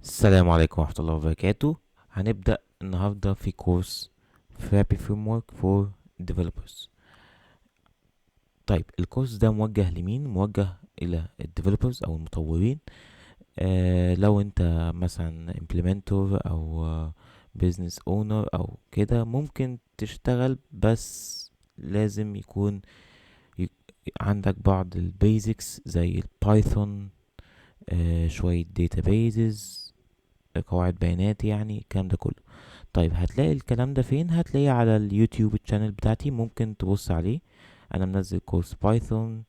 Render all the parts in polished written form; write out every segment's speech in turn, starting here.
السلام عليكم ورحمة الله وبركاته. هنبدأ النهاردة في كورس Therapy Framework for Developers. طيب الكورس ده موجه لمين؟ موجه إلى الديفلوبرز أو المطورين. لو انت مثلا implementer أو business owner أو كده ممكن تشتغل، بس لازم يكون عندك بعض البيزكس زي البايثون، شوية databases، قواعد بيانات، يعني الكلام ده كله. طيب هتلاقي الكلام ده فين؟ هتلاقيه على اليوتيوب الشانل بتاعتي، ممكن تبص عليه. انا منزل كورس بايثون،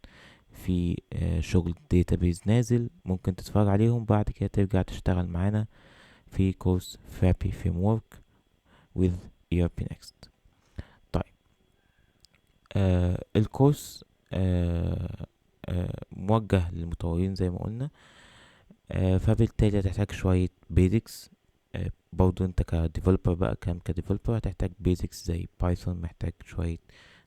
في شغل داتابيز نازل، ممكن تتفرج عليهم بعد كده ترجع تشتغل معانا في كورس Therapy Framework with ERP Next. طيب الكورس موجه للمطورين زي ما قلنا. فبالتالي هتحتاج شوية basics. برضو انت كديفلوبر بقى، كديفلوبر هتحتاج basics زي بايثون، محتاج شوية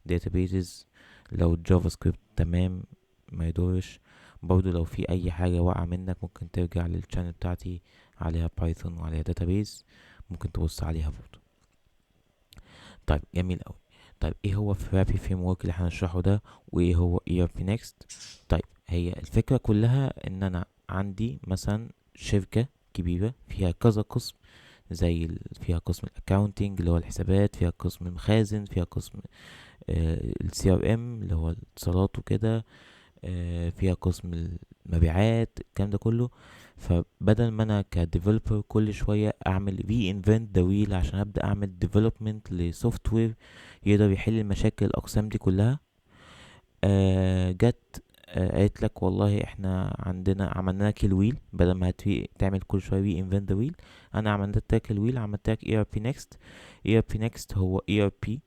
databases. لو جافا سكريبت تمام ما يدورش. برضو لو في اي حاجة واقعة منك ممكن ترجع للشانل بتاعتي، عليها بايثون وعليها database، ممكن تبص عليها برضو. طيب جميل اوي. طيب ايه هو Therapy Framework اللي هنشرحه ده، وايه هو ERP Next؟ طيب هي الفكرة كلها ان انا عندي مثلا شركة كبيرة فيها كذا قسم، زي فيها قسم الاكاونتنج اللي هو الحسابات، فيها قسم المخازن، فيها قسم السي ار ام اللي هو الاتصالات وكده، فيها قسم المبيعات، الكلام ده كله. فبدل ما انا كديفلوبر كل شويه اعمل ري انفنت ذا ويل عشان ابدا اعمل ديفلوبمنت لسوفت وير يقدر يحل المشاكل الاقسام دي كلها، جت قالت لك والله احنا عندنا عملنا لك الويل، بدل ما تعمل كل شويه ري انفنت ذا ويل، انا عملت لك الويل، عملت لك اي ار بي نيكست. اي ار بي نيكست هو اي ار بي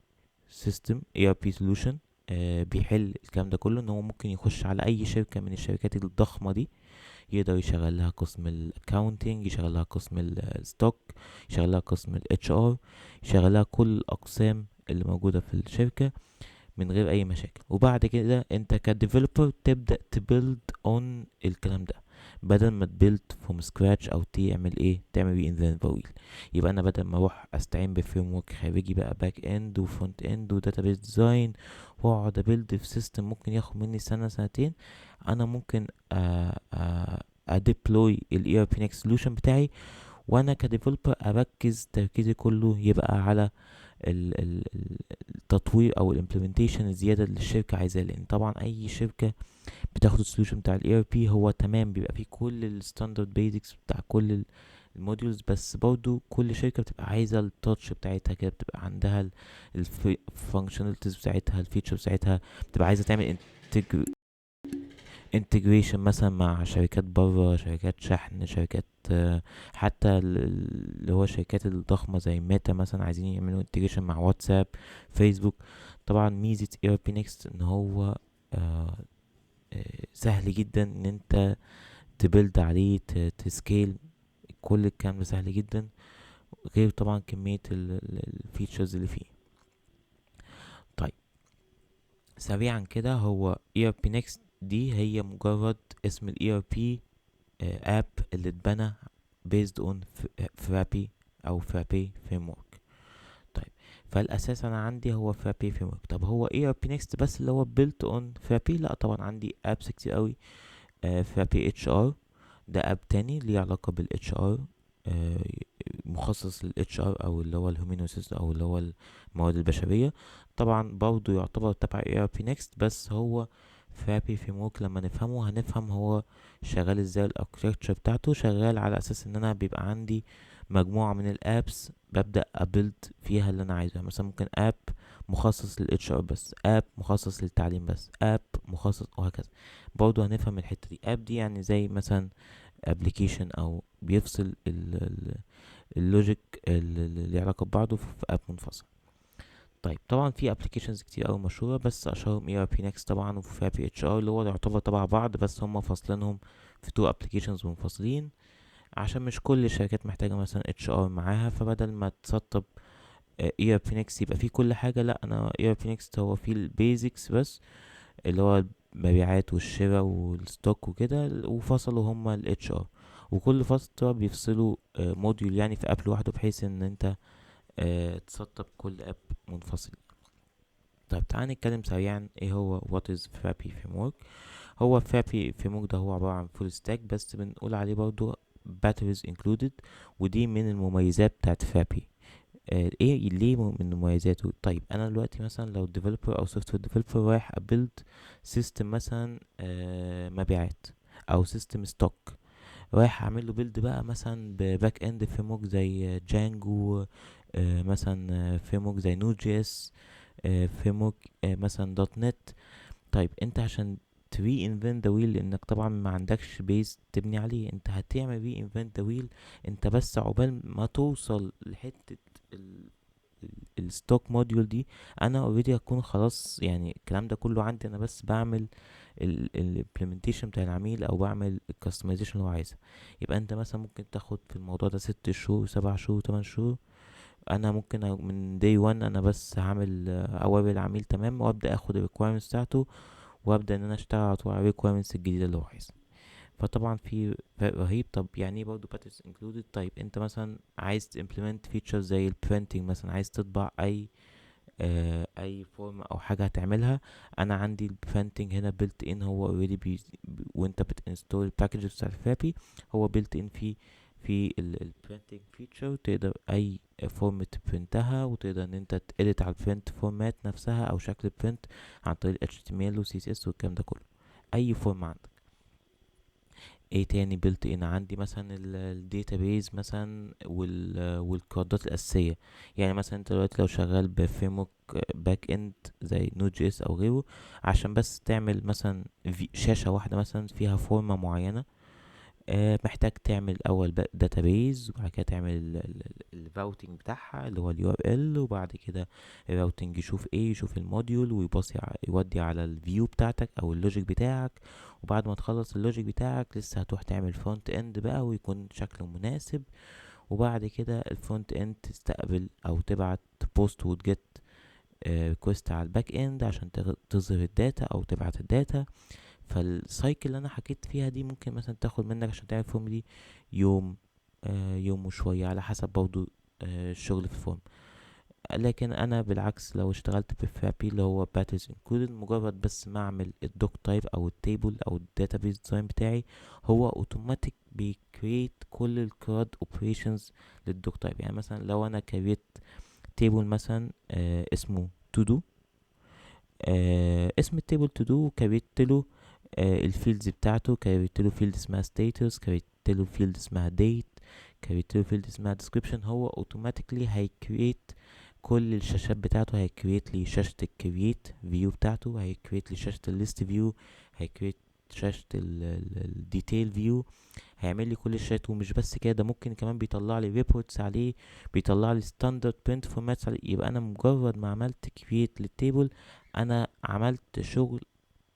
سيستم، اي ار بي سولوشن، بيحل الكلام ده كله، ان هو ممكن يخش على اي شركه من الشركات الضخمه دي، يقدر يشغل لها قسم الاكاونتنج، يشغل لها قسم الستوك، يشغل لها قسم الاتش ار، يشغل لها كل الاقسام اللي موجوده في الشركه من غير اي مشاكل. وبعد كده انت كديفلوبر تبدا تبيلد اون الكلام ده، بدل ما تبيلد فروم سكراتش او تعمل ايه، تعمل ري انفنت فويل. يبقى انا بدل ما اروح استعين بفريم ورك خارجي بقى، باك اند وفرونت اند وداتابيز ديزاين، واقعد ابيلد في سيستم ممكن ياخد مني سنه سنتين، انا ممكن اديبلوي الاي ار بي نكست سولوشن بتاعي، وانا كديفلوبر اركز تركيزي كله يبقى على التطوير او الامبلمنتيشن الزياده اللي الشركه عايزاه. لان طبعا اي شركه بتاخد السوليوشن بتاع الاي ار بي هو تمام، بيبقى فيه كل الستاندرد بيزكس بتاع كل الموديولز، بس برضو كل شركه بتبقى عايزه التاتش بتاعتها كده، بتبقى عندها الفانكشناليتيز بتاعتها، الفيتشر بتاعتها، بتبقى عايزه تعمل انتجريشن مثلا مع شركات بره، شركات شحن، شركات حتى اللي هو الشركات الضخمة زي ميتا مثلا عايزين يعملوا انتجريشن مع واتساب، فيسبوك. طبعا ميزة اي ار بي نيكست ان هو آه، سهل جدا ان انت تبيلد عليه، تسكيل، كل الكلام ده سهل جدا، غير طبعا كمية الفيتشرز اللي فيه. طيب سريعا كده، هو ERP Next دي هي مجرد اسم ال ERP اب اللي اتبنى based on Frappy او Frappé framework. طيب فالاساس انا عندي هو Frappé framework. طب هو ERP Next بس اللي هو built on Frappé؟ لا طبعا، عندي apps كتير قوي. Frappé HR ده اب تاني ليه علاقة بال HR، مخصص لل HR او اللي هو الهيومن ريسورس او اللي هو الموارد البشرية. طبعا برضه يعتبر تبع ERP Next، بس هو Frappé framework لما نفهمه هنفهم هو شغال ازاي، الاركتكتشر بتاعته شغال على اساس ان انا بيبقى عندي مجموعة من الابس ببدأ ابيلد فيها اللي انا عايزه. يعني مثلا ممكن اب مخصص للاتش ار بس، اب مخصص للتعليم بس، اب مخصص، وهكذا. برضه هنفهم الحتة دي. اب دي يعني زي مثلا ابلكيشن، او بيفصل اللوجيك اللي ليه علاقة ببعضه في اب منفصل. طيب طبعا في ابلكيشنز كتير قوي مشهوره، بس اشهرهم اي ار بي نكست طبعا، وفي بي اتش ار اللي هو يعتبر تبع بعض، بس هم فاصلينهم في تو ابلكيشنز منفصلين، عشان مش كل الشركات محتاجه مثلا اتش ار معاها. فبدل ما تسطب اي ار بي نكست يبقى فيه كل حاجه، لا، انا اي ار بي نكست هو فيه البيزكس بس، اللي هو المبيعات والشراء والستوك وكده، وفصلوا هما الاتش ار. وكل فترة بيفصلوا موديول يعني في اب لوحده، بحيث ان انت تسطب كل اب منفصل. طيب تعال نتكلم سريعا ايه هو what is Flappy Framework. هو Flappy Framework ده هو عبارة عن full stack، بس بنقول عليه برضو batteries included، ودي من المميزات بتاعت Flappy. ايه ليه من مميزاته؟ طيب انا دلوقتي مثلا لو ديفلوبر او سوفت وير ديفلوبر رايح ابيلد سيستم مثلا مبيعات او سيستم ستوك، رايح اعمل له بيلد بقى مثلا بباك اند فريم ورك زي جانجو، مثلا فريم ورك زي نود جي اس، فريم ورك مثلا دوت نت. طيب انت عشان تري انفنت ذا ويل، لانك طبعا ما عندكش بيز تبني عليه، انت هتعمل ري انفنت ذا ويل. انت بس عقبال ما توصل لحته الستوك موديول دي، انا اوريدي هكون خلاص يعني الكلام ده كله عندي، انا بس بعمل الامبلمنتيشن بتاع العميل او بعمل الكاستمايزيشن اللي هو عايزها. يبقى انت مثلا ممكن تاخد في الموضوع ده 6 شهور، 7 شهور، 8 شهور. انا ممكن من داي 1 انا بس هعمل اوامر العميل تمام، وابدا اخد الريكويرمنتس بتاعته، وابدا ان انا اشتغل على طول على الريكويرمنتس الجديده اللي هو عايزها. فطبعا في فرق رهيب. طب يعني ايه برضه باترز انكلودد؟ طيب انت مثلا عايز تimplement فيتشر زي البرينتنج مثلا، عايز تطبع اي فورم او حاجه هتعملها. انا عندي البرينتنج هنا بيلت ان، هو اوريدي وانت بتنستول الباكج بتاع الفابي، هو بيلت ان في البرينتنج فيتشر، تقدر اي فورم تبرنتها، وتقدر ان انت تedit على البرنت فورمات نفسها او شكل البرنت عن طريق HTML و CSS والكلام ده كله، اي فورم عندك. ايه تاني بيلت ان عندي؟ مثلا الداتابيز مثلا والكودات الاساسيه. يعني مثلا انت دلوقتي لو شغال بفريم ورك باك اند زي نود جي اس او غيره، عشان بس تعمل مثلا شاشه واحده مثلا فيها فورمه معينه، محتاج تعمل اول داتابيز، وبعد كده تعمل الراوتنج بتاعها اللي هو اليو ار ال، وبعد كده الراوتنج يشوف ايه، يشوف الموديول ويبصي يودي على الفيو بتاعتك او اللوجيك بتاعك. وبعد ما تخلص اللوجيك بتاعك لسه هتروح تعمل فرونت اند بقى ويكون شكله مناسب. وبعد كده الفرونت اند تستقبل او تبعت بوست وتجت ريكوست على الباك اند عشان تظهر الداتا او تبعت الداتا. فالسايكل اللي انا حكيت فيها دي ممكن مثلا تاخد منك عشان تعمل الفورم دي يوم، يوم وشوية على حسب برضو الشغل في الفورم. لكن انا بالعكس لو اشتغلت بفابي اللي هو باترز انكلودد، مجرد بس ما اعمل الدوك تايب او التيبل او الداتابيز ديزاين بتاعي، هو اوتوماتيك بيكريت كل الكراد اوبريشنز للدوك تايب. يعني مثلا لو انا كريت تيبل مثلا اسمه تو دو، اسم التيبل تو دو، كريت له الفيلدز بتاعته، كريت له فيلد اسمها status، كريت له فيلد اسمها date، كريت له فيلد اسمها description. هو اوتوماتيكلي هيكريت كل الشاشات بتاعته، هيكريت لي شاشة الكريت فيو بتاعته، هيكريت لي شاشة الليست فيو، هيكريت شاشة الديتيل فيو، هيعمل لي كل الشاشات. ومش بس كده، ده ممكن كمان بيطلع لي ريبورتس عليه، بيطلع لي ستاندرد برنت فورماتس عليه. يبقى انا مجرد ما عملت كريت للتيبل، انا عملت شغل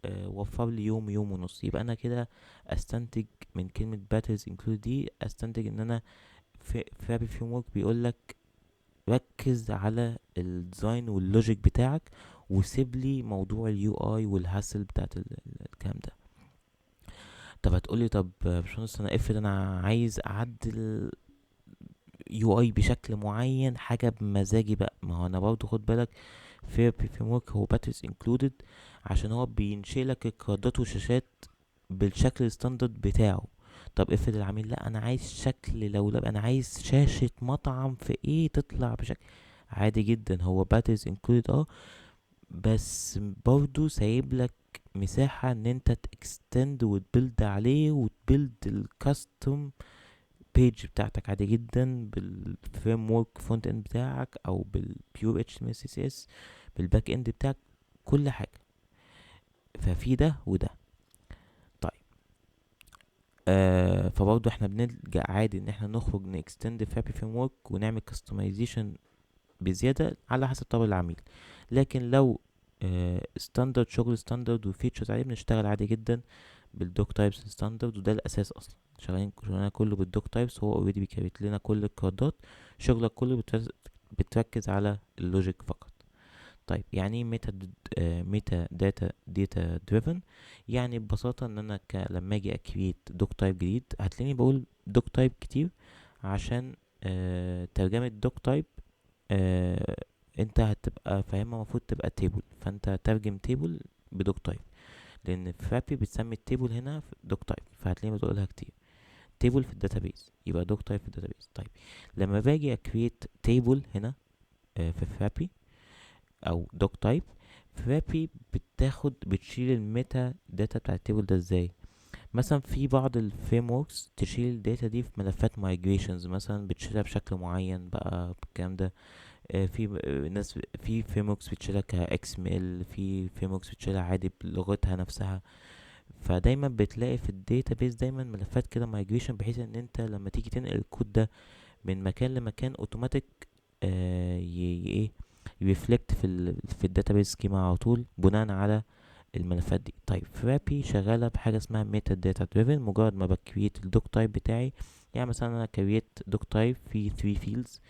وفر لي يوم، يوم ونص. يبقى انا كده استنتج من كلمة باترز انكلود دي، استنتج ان انا في فابي فريم ورك بيقول لك ركز على الديزاين واللوجيك بتاعك، وسيب لي موضوع اليو اي والهاسل بتاعت الكلام ده. طب هتقولي طب باشمهندس انا افرض انا عايز اعدل يو اي بشكل معين، حاجه بمزاجي بقى. ما هو انا برضه خد بالك في فريم ورك هو باترز انكلودد عشان هو بينشئ لك الكاردات والشاشات بالشكل الستاندرد بتاعه. طب افرض العميل لا انا عايز شكل لولب، انا عايز شاشة مطعم في ايه تطلع بشكل عادي جدا، هو باترز انكلودد بس برضه سايب لك مساحة ان انت تكستند وتبيلد عليه وتبيلد الكاستم بيج بتاعتك عادي جدا بالفريم ورك فرونت اند بتاعك او بالبيور اتش ام اس سي اس بالباك اند بتاعك، كل حاجه. ففي ده وده. طيب فبرضه احنا بنلجأ عادي ان احنا نخرج نكستند فابي فريم ورك ونعمل كاستمايزيشن بزياده على حسب طلب العميل. لكن لو ستاندرد، شغل ستاندرد وفيتشرز عادي، بنشتغل عادي جدا بالدوك تايبس ستاندرد، وده الاساس اصلا. شغالين شغلنا كله بالدوك تايبس، هو اوريدي بيكريت لنا كل الكودات. شغلك كله بتركز على اللوجيك فقط. طيب يعني ايه ميتا داتا دريفن؟ يعني ببساطة ان انا لما اجي اكريت دوك تايب جديد هتلاقيني بقول دوك تايب كتير، عشان ترجمة دوك تايب انت هتبقى فاهمها، المفروض تبقى تيبل، فانت ترجم تيبل بدوك تايب، لان فرابي بتسمي التيبل هنا دوك تايب، فهتلاقيني بتقولها كتير. تيبل في الداتابيز يبقى دوك تايب في الداتابيز. طيب لما باجي اكريت تيبل هنا في فرابي او دوك تايب، فرابي بتشيل الميتا داتا بتاع التيبل ده ازاي؟ مثلا في بعض الفريم وركس تشيل الداتا دي في ملفات migrations، مثلا بتشيلها بشكل معين بقى بالكلام ده. في ناس في فريم وركس بتشيلها ك XML، في فريم وركس بتشيلها عادي بلغتها نفسها. فدايما بتلاقي في الداتا بيز دايما ملفات كده migration، بحيث ان انت لما تيجي تنقل الكود ده من مكان لمكان اوتوماتيك ايه يرفلكت في الداتابيس سكيما على طول بناء على الملفات دي. طيب فرابي شغاله بحاجه اسمها ميتا داتا دريفن. مجرد ما بكريت الدوك تايب بتاعي، يعني مثلا انا كريت دوك تايب فيه 3 فيلدز،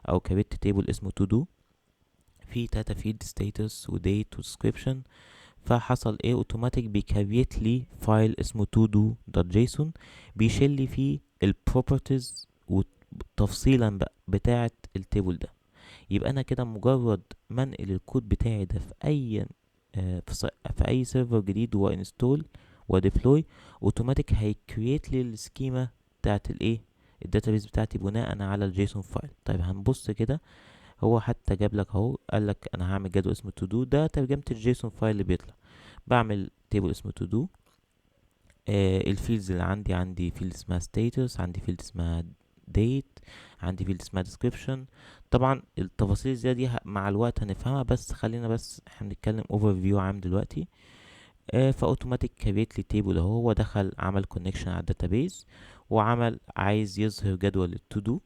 او كريت تيبل اسمه تو دو، في 3 فيلد ستاتس وديت وديسكريبشن. فحصل ايه؟ اوتوماتيك بيكريت لي فايل اسمه todo.json، بيشيل لي فيه البروبرتيز تفصيلا بقى بتاعه التيبل ده. يبقى انا كده مجرد ما انقل الكود بتاعي ده في اي في اي سيرفر جديد وانستول وديبلوي، اوتوماتيك هيكريت لي السكيما بتاعت الايه الداتابيس بتاعتي بناء على الجيسون فايل. طيب هنبص كده، هو حتى جاب لك اهو، قال لك انا هعمل جدول اسمه تو دو، ده ترجمه الجيسون فايل اللي بيطلع. بعمل تيبل اسمه تو دو. الفيلدز اللي عندي فيلد اسمها status، عندي فيلد اسمها date، عندي فيلد اسمها description. طبعا التفاصيل الزيادة دي مع الوقت هنفهمها، بس خلينا بس احنا بنتكلم overview عام دلوقتي. فاوتوماتيك كريت لي تيبل اهو، هو دخل عمل كونكشن على الداتابيز، وعمل عايز يظهر جدول التو دو،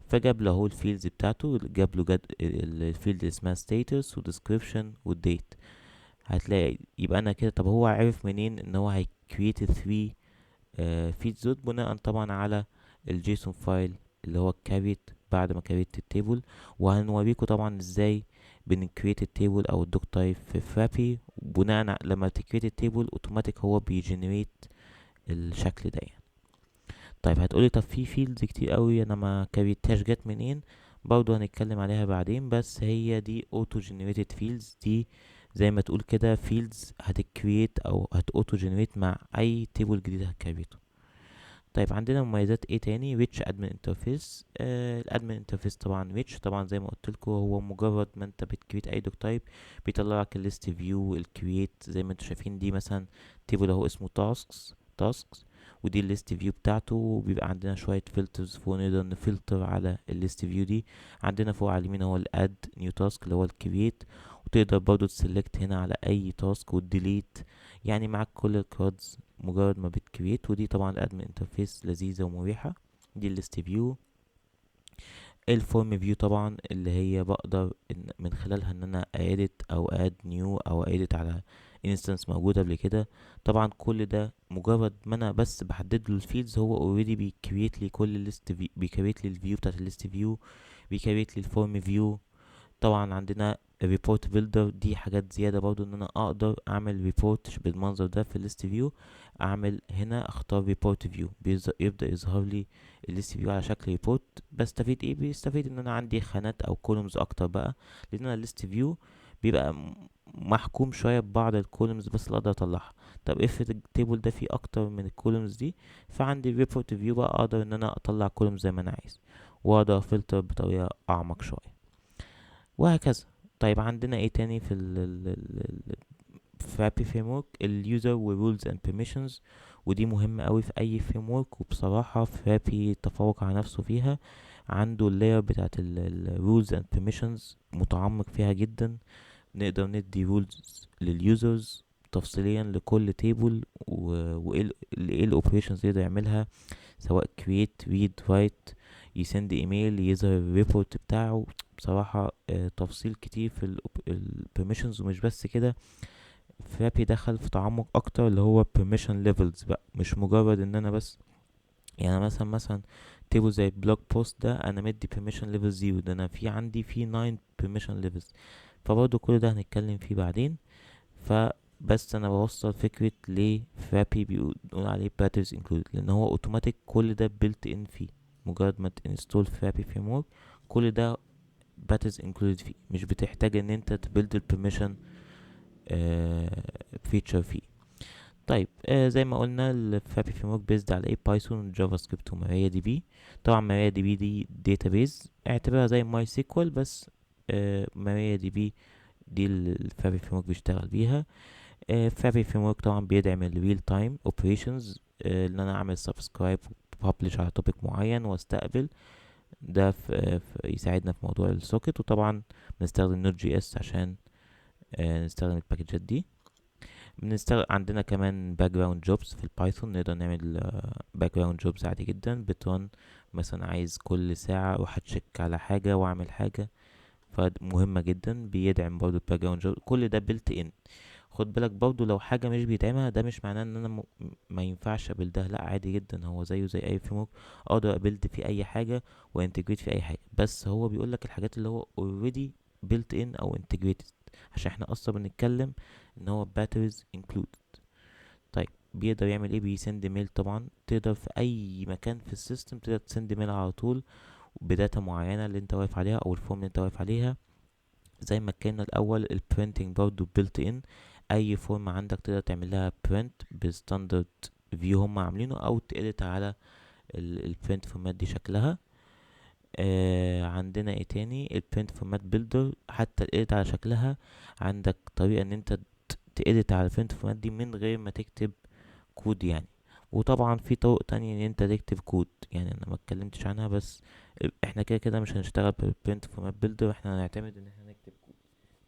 فجاب له اهو الفيلدز بتاعته، جاب له الفيلد اللي اسمها status ودescription والdate. هتلاقي يبقى انا كده، طب هو عرف منين ان هو هيكريت 3 فيد زود؟ بناء طبعا على الجيسون فايل اللي هو كاريت بعد ما كاريت التيبل. وهنوريكم طبعا ازاي بنكريت التيبل او الدوك تايب في فرابي، بناء لما تكريت التيبل اوتوماتيك هو بيجنريت الشكل ده يعني. طيب هتقولي طب في فيلدز كتير قوي انا ما كريتهاش، جت منين؟ برضو هنتكلم عليها بعدين، بس هي دي اوتو جنريتد فيلدز، دي زي ما تقول كده فيلدز هتكريت او هتauto جنريت مع اي تيبل جديد هتكريته. طيب عندنا مميزات ايه تاني؟ ريتش ادمن انترفيس. الادمن انترفيس طبعا ريتش، طبعا زي ما قلت لكم، هو مجرد ما انت بتكريت اي دوك تايب بيطلع لك الليست فيو الكرييت، زي ما انتم شايفين دي مثلا تيبل اهو اسمه تاسكس، ودي الليست فيو بتاعته، وبيبقى عندنا شويه فلترز فوق نقدر نفلتر على الليست فيو دي. عندنا فوق على اليمين هو الاد نيو تاسك اللي هو الكرييت، وتقدر برضو تسلكت هنا على اي تاسك والديليت، يعني معاك كل الكودز مجرد ما بتكريت. ودي طبعا الادمن انترفيس لذيذة ومريحة. دي الليست فيو. الفورم فيو طبعا اللي هي بقدر من خلالها ان انا اديت او اد نيو او اديت على انستنس موجودة قبل كده. طبعا كل ده مجرد ما انا بس بحدد له الفيلدز، هو اوريدي بيكريت لي كل الليست بيكريت لي الفيو بتاعت الليست فيو، بيكريت لي الفورم فيو. طبعا عندنا ريبورت بيلدر، دي حاجات زيادة برضو ان انا اقدر اعمل ريبورت بالمنظر ده في الليست فيو. اعمل هنا اختار ريبورت فيو، يبدأ يظهر لي الليست فيو على شكل ريبورت. بستفيد ايه؟ بيستفيد ان انا عندي خانات او كولومز اكتر بقى، لان انا الليست فيو بيبقى محكوم شوية ببعض الكولومز بس اللي اقدر اطلعها. طب افرض التيبل ده فيه اكتر من الكولومز دي، فعندي الريبورت فيو بقى اقدر ان انا اطلع كولومز زي ما انا عايز، واقدر فلتر بطريقة اعمق شوية، وهكذا. طيب عندنا ايه تاني في في Happy Framework؟ ال User و Rules and Permissions، ودي مهمة قوي في أي framework، وبصراحة في Happy تفوق على نفسه فيها. عنده اللاير بتاعت ال Rules and Permissions متعمق فيها جدا. نقدر ندي rules لليوزرز تفصيليا لكل تيبل، وايه ايه الاوبريشنز يقدر يعملها، سواء create read write، يسند ايميل، يظهر الريبورت بتاعه. بصراحة تفصيل كتير في البرميشنز. ومش بس كده، فرابي دخل في تعمق اكتر اللي هو permission levels بقى، مش مجرد ان انا بس يعني مثلا تيبل زي البلوج بوست ده انا مدي permission level 0، ده انا في عندي 9 permission levels. فبرضه كل ده هنتكلم فيه بعدين. فبس انا بوصل فكرة ليه فابي بيقول عليه باترز انكلود، لان هو اوتوماتيك كل ده بيلت ان فيه. مجرد ما تنستول فابي فريم ورك كل ده باترز انكلود فيه، مش بتحتاج ان انت تبيلد البرميشن فيتشر فيه. طيب زي ما قلنا الفابي فريم ورك بيزد على ايه؟ بايثون، جافا سكريبت، وماريا دي بي. طبعا ماريا دي بي دي داتابيز، اعتبرها زي ماي سيكوال، بس ماريا دي بي دي الفابي فريم ورك بيشتغل بيها. فابي فريم ورك طبعا بيدعم الريل تايم اوبريشنز، ان انا اعمل سبسكرايب وببلش على توبيك معين واستقبل. ده يساعدنا في موضوع السوكت. وطبعا بنستخدم نوت جي اس عشان نستخدم الباكجات دي. عندنا كمان باك جراوند جوبز في البايثون، نقدر نعمل باك جراوند جوبز عادي جدا بترن. مثلا عايز كل ساعة اروح اتشيك على حاجة واعمل حاجة، فمهمة جدا. بيدعم برضو الباك جراوند جوب، كل ده بيلت ان. خد بالك برضو لو حاجة مش بيدعمها ده مش معناه ان انا ما ينفعش ابلدها، لا عادي جدا، هو زيه زي اي فريم ورك، اقدر ابلد في اي حاجة وانتجريت في اي حاجة. بس هو بيقولك الحاجات اللي هو اوريدي بيلت ان او انتجريتد، عشان احنا اصلا بنتكلم ان هو باتريز انكلود. طيب بيقدر يعمل ايه؟ بيسند ميل. طبعا تقدر في اي مكان في السيستم تقدر تسند ميل على طول بداتا معينة اللي انت واقف عليها او الفورم اللي انت واقف عليها. زي ما كان الاول البرينتنج برضو بيلت ان، اي فورم عندك تقدر تعمل لها برنت بستاندرد فيو هم عاملينه، او تقدر على البرنت فورمات دي شكلها. عندنا ايه تاني؟ البرنت فورمات بيلدر، حتى الاديت على شكلها عندك طريقة ان انت تedit على البرنت فورمات دي من غير ما تكتب كود يعني. وطبعا في طرق تانية ان انت تكتب كود، يعني انا ما اتكلمتش عنها، بس احنا كده كده مش هنشتغل بالبرنت فورمات بيلدر، احنا هنعتمد ان احنا نكتب كود.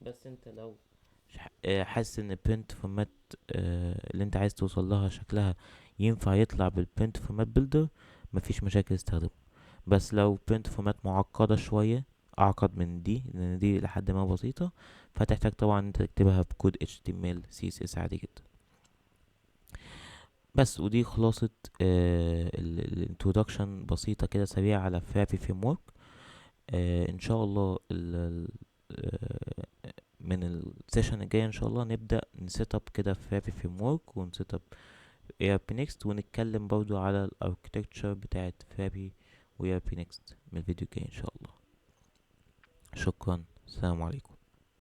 بس انت لو حاسس ان البرنت فورمات اللي انت عايز توصل لها شكلها ينفع يطلع بالبرنت فورمات بيلدر، مفيش مشاكل استخدمه. بس لو برنت فورمات معقدة شوية، اعقد من دي لان دي لحد ما بسيطة، فتحتاج طبعا انت تكتبها بكود HTML CSS عادي جدا. بس ودي خلاصة الانترودكشن بسيطة كده سريعة على فابي فريم ورك. ان شاء الله من السيشن الجاي ان شاء الله نبدأ نسيت اب كده فابي فريم ورك ونسيت اب ARP Next، ونتكلم برضو على الاركتكتشر بتاعت فابي و ARP Next من الفيديو الجاي ان شاء الله. شكرا، السلام عليكم.